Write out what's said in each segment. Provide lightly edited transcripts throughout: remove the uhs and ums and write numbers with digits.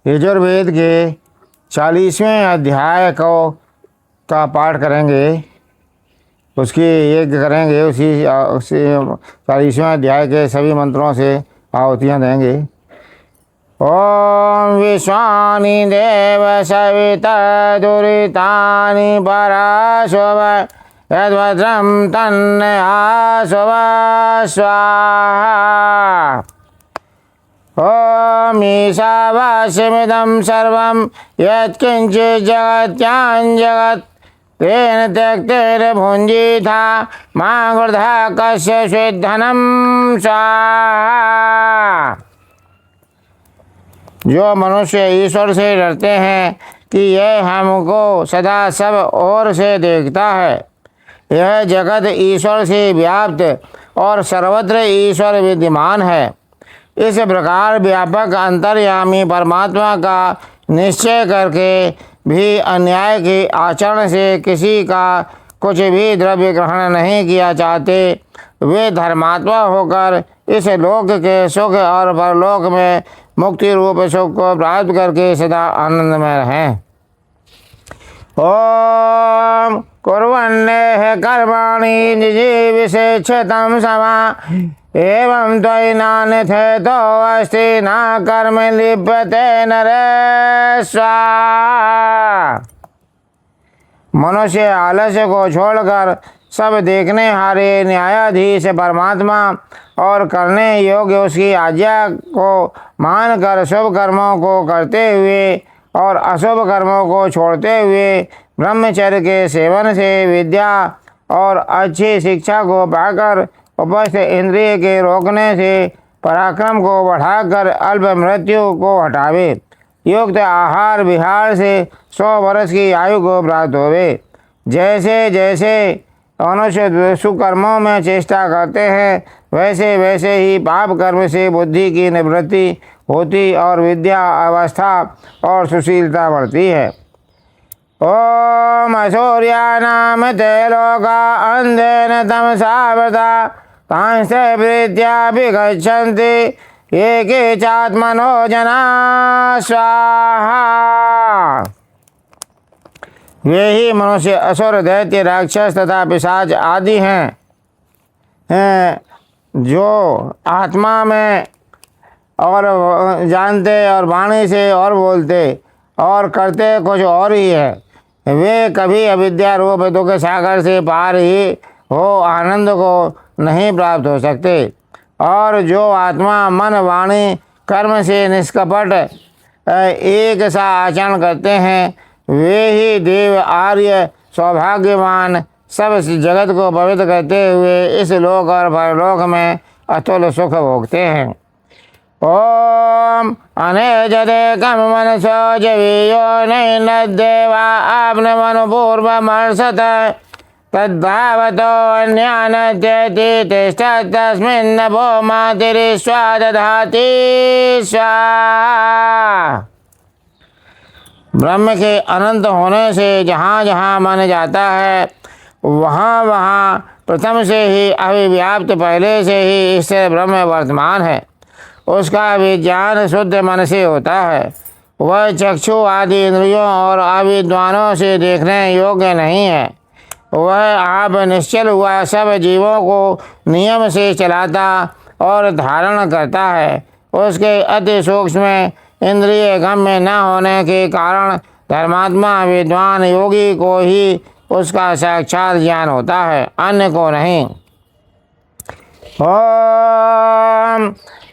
यजुर्वेद के 40वें अध्याय का पाठ करेंगे, उसकी यज्ञ करेंगे। उसी 40वें अध्याय के सभी मंत्रों से आहुतियाँ देंगे। ओम विश्वानि देव सविता दुरितानि पराशोभ यद्भद्रं तन्न आशोभ स्वाहा। ओम ईशावास्यमिदं सर्वं यत्किञ्चित् जगत्यां जगत् तेन त्यक्तेन भुञ्जीथा मा वृथा कस्यचित् धनं स्वाहा। जो मनुष्य ईश्वर से डरते हैं कि यह हमको सदा सब ओर से देखता है, यह जगत ईश्वर से व्याप्त और सर्वत्र ईश्वर विद्यमान है, इस प्रकार व्यापक अंतर्यामी परमात्मा का निश्चय करके भी अन्याय के आचरण से किसी का कुछ भी द्रव्य ग्रहण नहीं किया चाहते, वे धर्मात्मा होकर इस लोक के सुख और परलोक में मुक्ति रूप सुख को प्राप्त करके सदा आनंद में रहें। ओम कुर्वन्नेह कर्माणि निजी विशेषतम समा एवं त्वयि नान्यथेतो अस्ति न कर्म लिप्यते नरे स्वाहा। मनुष्य आलस्य को छोड़कर सब देखने हारे न्यायाधीश परमात्मा और करने योग्य उसकी आज्ञा को मानकर शुभ कर्मों को करते हुए और अशुभ कर्मों को छोड़ते हुए ब्रह्मचर्य के सेवन से विद्या और अच्छी शिक्षा को पाकर उपस्थ इंद्रिय के रोकने से पराक्रम को बढ़ाकर अल्प मृत्यु को हटावे, युक्त आहार विहार से 100 वर्ष की आयु को प्राप्त होवे। जैसे जैसे मनुष्य सुकर्मों में चेष्टा करते हैं, वैसे वैसे ही पाप कर्म से बुद्धि की निवृत्ति होती और विद्या अवस्था और सुशीलता बढ़ती है। ओम सूर्यानाम ते लोका अंधेन तमसावृता तांस्ते प्रीत्याभिगच्छन्ति ये के चात्मनो जना स्वाहा। वे ही मनुष्य असुर दैत्य राक्षस तथा पिशाच आदि हैं जो आत्मा में और जानते और वाणी से और बोलते और करते कुछ और ही है। वे कभी अविद्या रूप दुख सागर से पार ही हो आनंद को नहीं प्राप्त हो सकते। और जो आत्मा मन वाणी कर्म से निष्कपट एक सा आचरण करते हैं, वे ही देव आर्य सौभाग्यवान सब जगत को पवित्र करते हुए इस लोक और परलोक में अतुल सुख भोगते हैं। ओम अनेजते कम मनसो जवीयो नैनदेवा आपने मनु पूर्वमर्षत तद्भावतो अन्यानत्यति तिष्ठत्तस्मिन् नभो मातिरिश्वा दधाति स्वाहा। ब्रह्म के अनंत होने से जहाँ जहाँ मन जाता है, वहाँ वहाँ प्रथम से ही अभिव्याप्त पहले से ही इससे ब्रह्म वर्तमान है। उसका विज्ञान शुद्ध मन से होता है। वह चक्षु आदि इंद्रियों और अविद्वानों से देखने योग्य नहीं है। वह आप निश्चल हुआ सब जीवों को नियम से चलाता और धारण करता है। उसके अति सूक्ष्म इंद्रिय गम्य न होने के कारण धर्मात्मा विद्वान योगी को ही उसका साक्षात ज्ञान होता है, अन्य को नहीं। ओम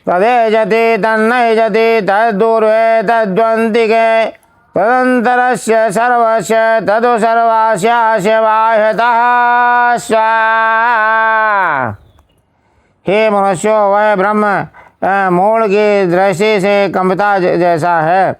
तदेजति तन्नैजति तद्दूर्वे तद्वन्तिके तदंतरस्य सर्वस्य तदु सर्वास्यास्य बाह्यतः स्वाहा। हे मनुष्यो, वह ब्रह्म मूल की दृष्टि से कंपता जैसा है।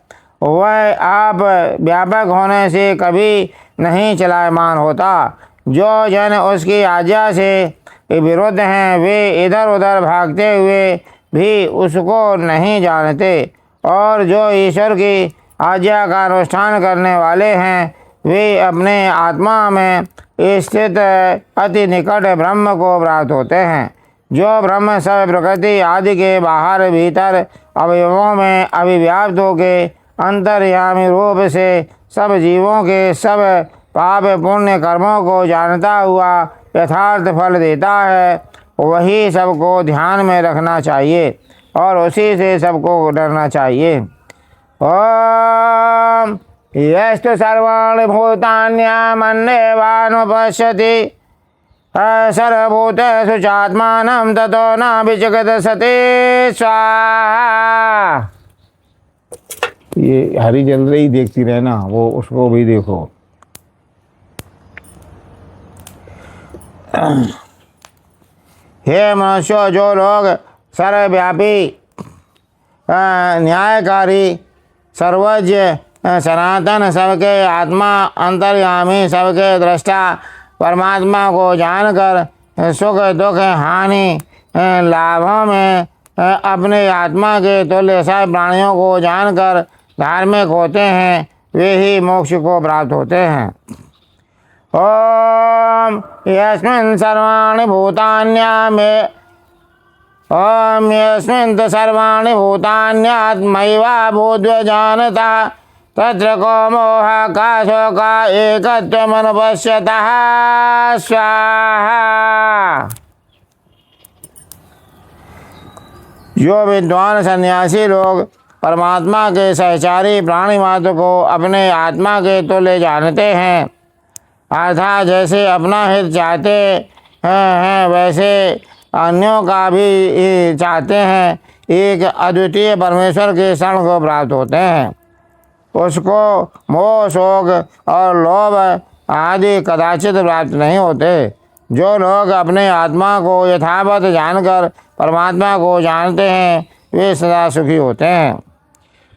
वह आप व्यापक होने से कभी नहीं चलायमान होता। जो जन उसकी आज्ञा से विरुद्ध हैं, वे इधर उधर भागते हुए भी उसको नहीं जानते, और जो ईश्वर की आज्ञा का अनुष्ठान करने वाले हैं, वे अपने आत्मा में स्थित अति निकट ब्रह्म को प्राप्त होते हैं। जो ब्रह्म सब प्रकृति आदि के बाहर भीतर अवयवों में अभिव्याप्त होके अंतर्यामी रूप से सब जीवों के सब पाप पुण्य कर्मों को जानता हुआ यथार्थ फल देता है, वही सबको ध्यान में रखना चाहिए और उसी से सबको डरना चाहिए। ओम यस्तु सर्वाणि भूतान्यामन्येवानुपश्यति सर्वभूतेषु चात्मानं ततो न विचक्षते स्वाहा। ये हरिचंद्र ही देखती रहना, वो उसको भी देखो। हे मनुष्यों, जो लोग सर्वव्यापी न्यायकारी सर्वज्ञ सनातन सबके आत्मा अंतर्यामी सबके दृष्टा परमात्मा को जानकर सुख दुख हानि लाभों में अपने आत्मा के तुल्य सब प्राणियों को जानकर धार्मिक होते हैं, वे ही मोक्ष को प्राप्त होते हैं। ओम यस्मिन् सर्वाणि भूतान्यामे ओम यस्मिन् सर्वाणि भूतान्यात्मैवा भूत्वा जानता तत्र को मोह का शोक एकत्वमनुपश्यतः स्वाहा। जो विद्वान सन्यासी लोग परमात्मा के सहचारी प्राणी मात्र को अपने आत्मा के तुल्य जानते हैं, अर्थात जैसे अपना हित चाहते हैं वैसे अन्यों का भी चाहते हैं, एक अद्वितीय परमेश्वर के शरण को प्राप्त होते हैं, उसको मोह शोक और लोभ आदि कदाचित प्राप्त नहीं होते। जो लोग अपने आत्मा को यथावत जानकर परमात्मा को जानते हैं वे सदा सुखी होते हैं।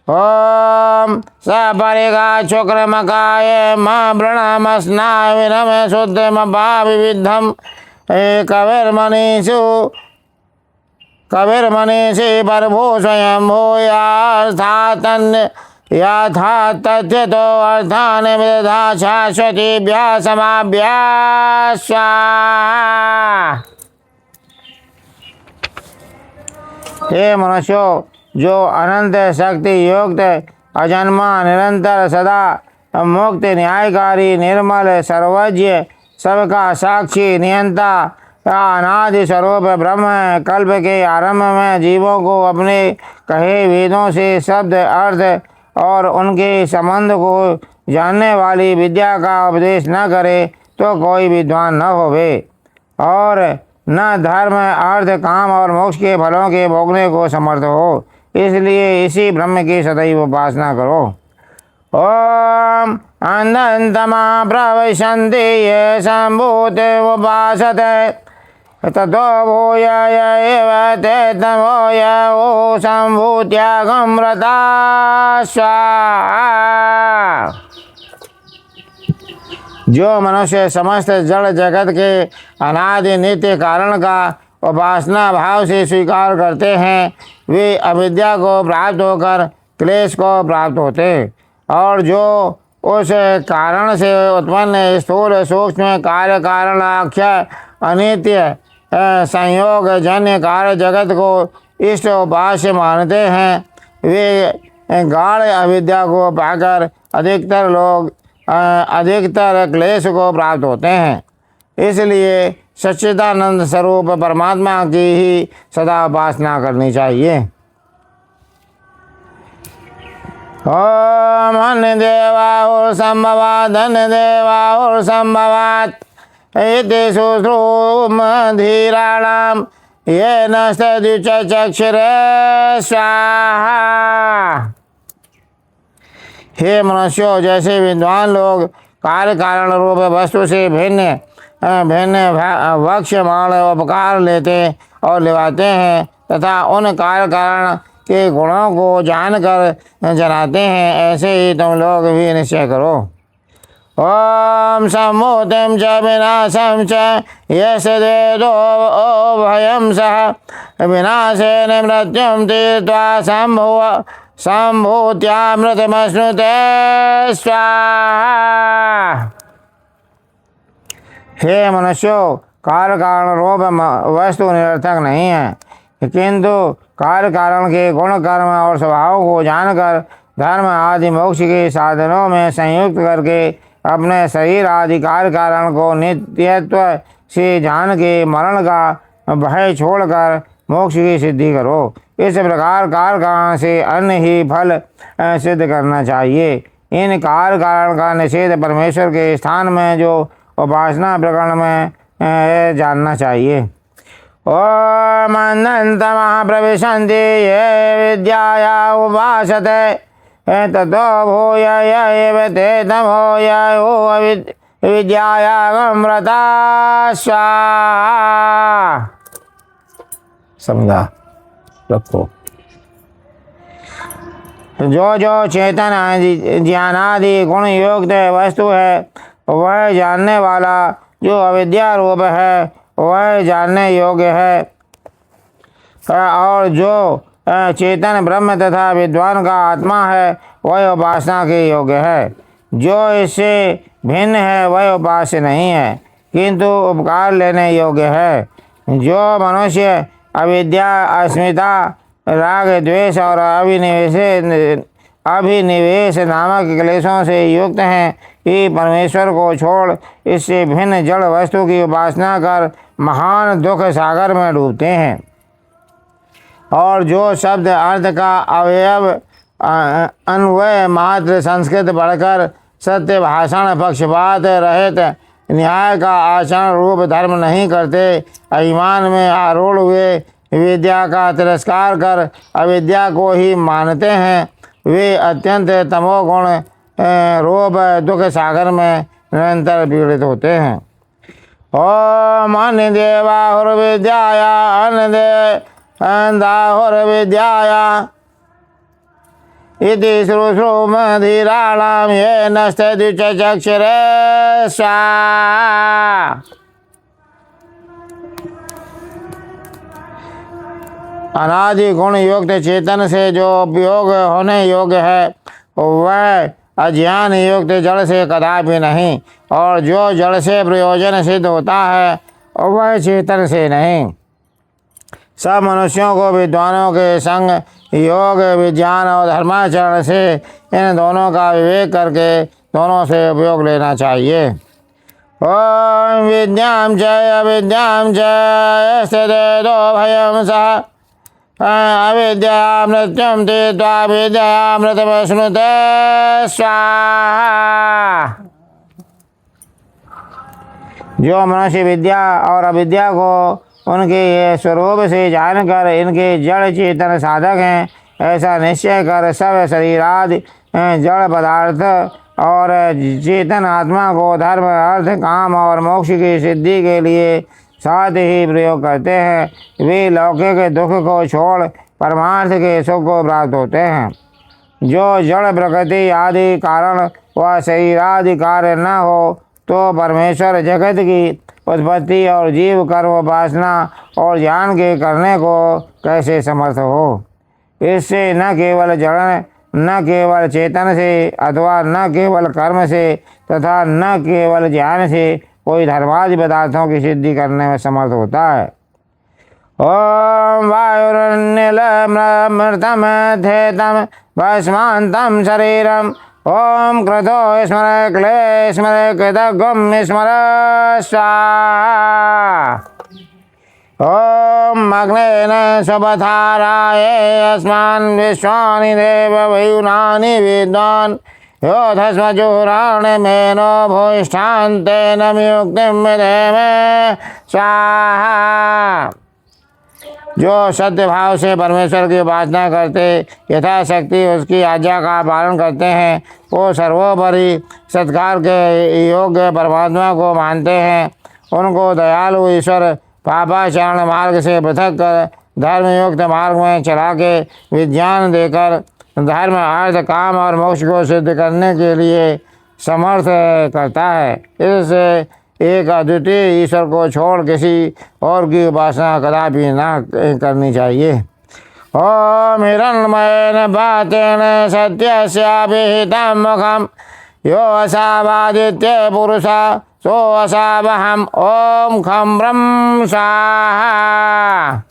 ओम सपरिगा शुक्रमकाय मृणमस्नाय विनम शुद्धमभाविविद्धम कविर्मनीषि परभू स्वयं भूयार्थातन्य यथा तथ्यतो अर्थान विदधा शाश्वतीभ्यः समाभ्यः स्वाहा। हे मनुष्यों, जो अनंत शक्ति युक्त अजन्मा निरंतर सदा मुक्त न्यायकारी निर्मल सर्वज्ञ सबका साक्षी नियंता अनादि स्वरूप ब्रह्म कल्प के आरंभ में जीवों को अपने कहे वेदों से शब्द अर्थ और उनके संबंध को जानने वाली विद्या का उपदेश न करे तो कोई विद्वान न होवे और न धर्म अर्थ काम और मोक्ष के फलों के भोगने को समर्थ हो। इसलिए इसी ब्रह्म की सदैव उपासना करो। ओम अंधन्तमा प्रविशन्ति ये सम्भूते उपासते ततो भूय एव ते तमोय ओ सम्भूत्यागं व्रता स्वाहा। जो मनुष्य समस्त जड़ जगत के अनादि नित्य कारण का उपासना भाव से स्वीकार करते हैं वे अविद्या को प्राप्त होकर क्लेश को प्राप्त होते, और जो उस कारण से उत्पन्न स्थूल सूक्ष्म कार्य कारणाख्य अनित्य संयोग जन्य कार्य जगत को इष्ट उपास्य मानते हैं वे गाढ़ अविद्या को पाकर अधिकतर क्लेश को प्राप्त होते हैं। इसलिए सच्चिदानंद स्वरूप परमात्मा की ही सदा उपासना करनी चाहिए। ओम अन्य देवाहुर संभवात् अन्य देवाहुर संभवात् इति शुश्रूम धीराणाम ये नस्तद्युचक्षुरे स्वाहा। हे मनुष्यों, जैसे विद्वान लोग कार्य कारण रूप वस्तु से भिन्न वक्ष्यमाण उपकार लेते और लिवाते हैं तथा उन कार्य कारण के गुणों को जानकर जनाते हैं, ऐसे ही तुम लोग भी निश्चय करो। ओम सम्मूर्तिं च विनाशं च यस्य वेदो भयं सः विनाशेन मृत्युं तीर्त्वा सम्भूत्यामृतमश्नुते स्वाहा। हे मनुष्यों, कार्य कारण रूप वस्तु निरर्थक नहीं है, किंतु कार्य कारण के गुण कर्म और स्वभाव को जानकर धर्म आदि मोक्ष के साधनों में संयुक्त करके अपने शरीर आदि कार्य कारण को नित्यत्व से जान के मरण का भय छोड़कर मोक्ष की सिद्धि करो। इस प्रकार कार्य कारण से अन्य ही फल सिद्ध करना चाहिए। इन कार्य कारण का निषेध परमेश्वर के स्थान में जो उपासना प्रकरण में जानना चाहिए। ओम अनंत महाप्रविशन्ति ये विद्याया उपासते ततो भूय एव ते तमो यो विद्यायामृता स्वाहा। समझा रखो। जो जो चेतन आदि ज्ञानादि गुण युक्त वस्तु है वह जानने वाला, जो अविद्या रूप है वह जानने योग्य है, और जो चेतन ब्रह्म तथा विद्वान का आत्मा है वह उपासना के योग्य है। जो इससे भिन्न है वह उपास्य नहीं है, किंतु उपकार लेने योग्य है। जो मनुष्य अविद्या, अस्मिता, राग, द्वेष और अभिनिवेश नामक क्लेशों से युक्त हैं कि परमेश्वर को छोड़ इससे भिन्न जड़ वस्तु की उपासना कर महान दुख सागर में डूबते हैं, और जो शब्द अर्थ का अवयव अन्वय मात्र संस्कृत पढ़कर सत्य भाषण, पक्षपात रहित न्याय का आचरण रूप धर्म नहीं करते, अभिमान में आरूढ़ हुए विद्या का तिरस्कार कर अविद्या को ही मानते हैं, वे अत्यंत तमोगुण रूप दुख सागर में निरंतर पीड़ित होते हैं। ओम अन्य देवाहुर्विद्याया अन्दाहुर्विद्याया इति श्रुश्रुमधीराणां ये नस्ते द्विचक्षुरे स्वाहा। अनादि गुण युक्त चेतन से जो उपयोग होने योग्य है वह अज्ञान युक्त जड़ से कदापि नहीं, और जो जड़ से प्रयोजन सिद्ध होता है वह चेतन से नहीं। सब मनुष्यों को विद्वानों के संग योग, विज्ञान और धर्माचरण से इन दोनों का विवेक करके दोनों से उपयोग लेना चाहिए। ओम विद्यां च अविद्यां च स्थिते दो भयं सह अविद्या मृत्युम तीत्वा विद्या मृतमश्नुते स्वाहा। जो मनुष्य विद्या और अविद्या को उनके स्वरूप से जानकर इनके जड़ चेतन साधक हैं, ऐसा निश्चय कर सब शरीर आदि जड़ पदार्थ और चेतन आत्मा को धर्म, अर्थ, काम और मोक्ष की सिद्धि के लिए साथ ही प्रयोग करते हैं, वे लौकिक दुख को छोड़ परमार्थ के सुख को प्राप्त होते हैं। जो जड़ प्रकृति आदि कारण व शरीर आदि कार्य न हो तो परमेश्वर जगत की उत्पत्ति और जीव कर्म, उपासना और ज्ञान के करने को कैसे समर्थ हो। इससे न केवल जड़, न केवल चेतन से अथवा न केवल कर्म से तथा न केवल ज्ञान से कोई धर्मादि पदार्थों की सिद्धि करने में समर्थ होता है। ओम वायुर्निलमृतम थेतम भस्मान्तं शरीरम ओम क्रतो स्मर क्ले स्मर कृतगुम स्मर स्वाहा। ओम अग्नेन स्वपथाराय अस्मान् विश्वानि देव वयुनानि विद्वान् योधस्मजुराण मेनो भूष्ठान्तेन मुक्तिं विधेम स्वाहा। जो सत्य भाव से परमेश्वर की उपासना करते, यथाशक्ति उसकी आज्ञा का पालन करते हैं, वो सर्वोपरि सत्कार के योग्य परमात्मा को मानते हैं। उनको दयालु ईश्वर पापाचरण मार्ग से पृथक कर धर्मयुक्त मार्ग में चला के विज्ञान देकर धर्म, अर्थ, काम और मोक्ष को सिद्ध करने के लिए समर्थ करता है। इससे एक अद्वितीय ईश्वर को छोड़ किसी और की उपासना कदापि न करनी चाहिए। ओम हिरण्मयेन बातेन सत्यस्याभिहितं मुखं यो असावादित्य पुरुषा सो असावहम् ओम खं ब्रह्म स्वाहा।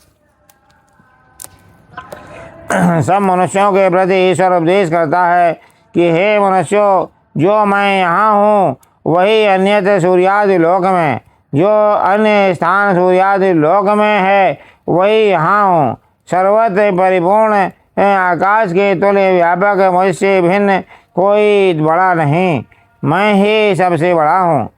सब मनुष्यों के प्रति ईश्वर उपदेश करता है कि हे मनुष्यों, जो मैं यहाँ हूँ वही अन्यत्र सूर्यादि लोक में, जो अन्य स्थान सूर्यादि लोक में है वही यहाँ हूँ। सर्वत्र परिपूर्ण आकाश के तुल्य व्यापक, मुझसे भिन्न कोई बड़ा नहीं, मैं ही सबसे बड़ा हूँ।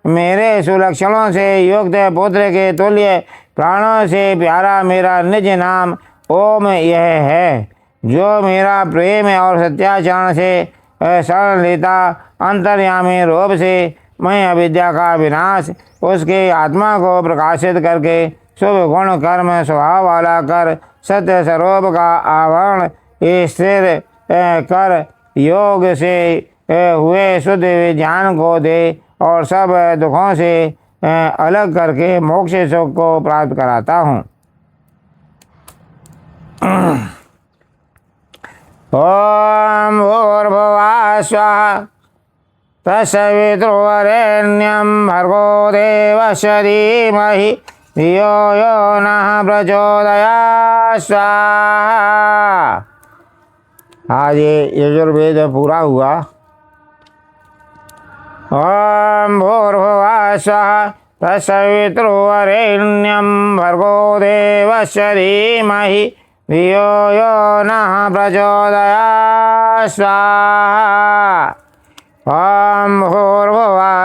मेरे सुलक्षणों से युक्त पुत्र के तुल्य, प्राणों से प्यारा मेरा निज नाम ओम यह है। जो मेरा प्रेम और सत्याचरण से शरण लेता, अंतर्यामी रूप से मैं अविद्या का विनाश, उसके आत्मा को प्रकाशित करके शुभ गुण कर्म स्वभाव वाला कर, सत्य स्वरूप का आवरण स्थिर कर, योग से हुए शुद्ध विज्ञान को दे और सब दुखों से अलग करके मोक्ष सुख को प्राप्त कराता हूँ। ओम भूर्भुवः स्वः तत्सवितुर्वरेण्यं भर्गो देवस्य धीमहि धियो यो नः प्रचोदयात्। स्वाहा। आज ये यजुर्वेद पूरा हुआ। ओम भूर्भुवः स्वः तत्सवितुर्वरेण्यं भर्गो देवस्य धीमहि धियो यो नः प्रचोदयात्। स्वाहा। ओम भूर्भुवः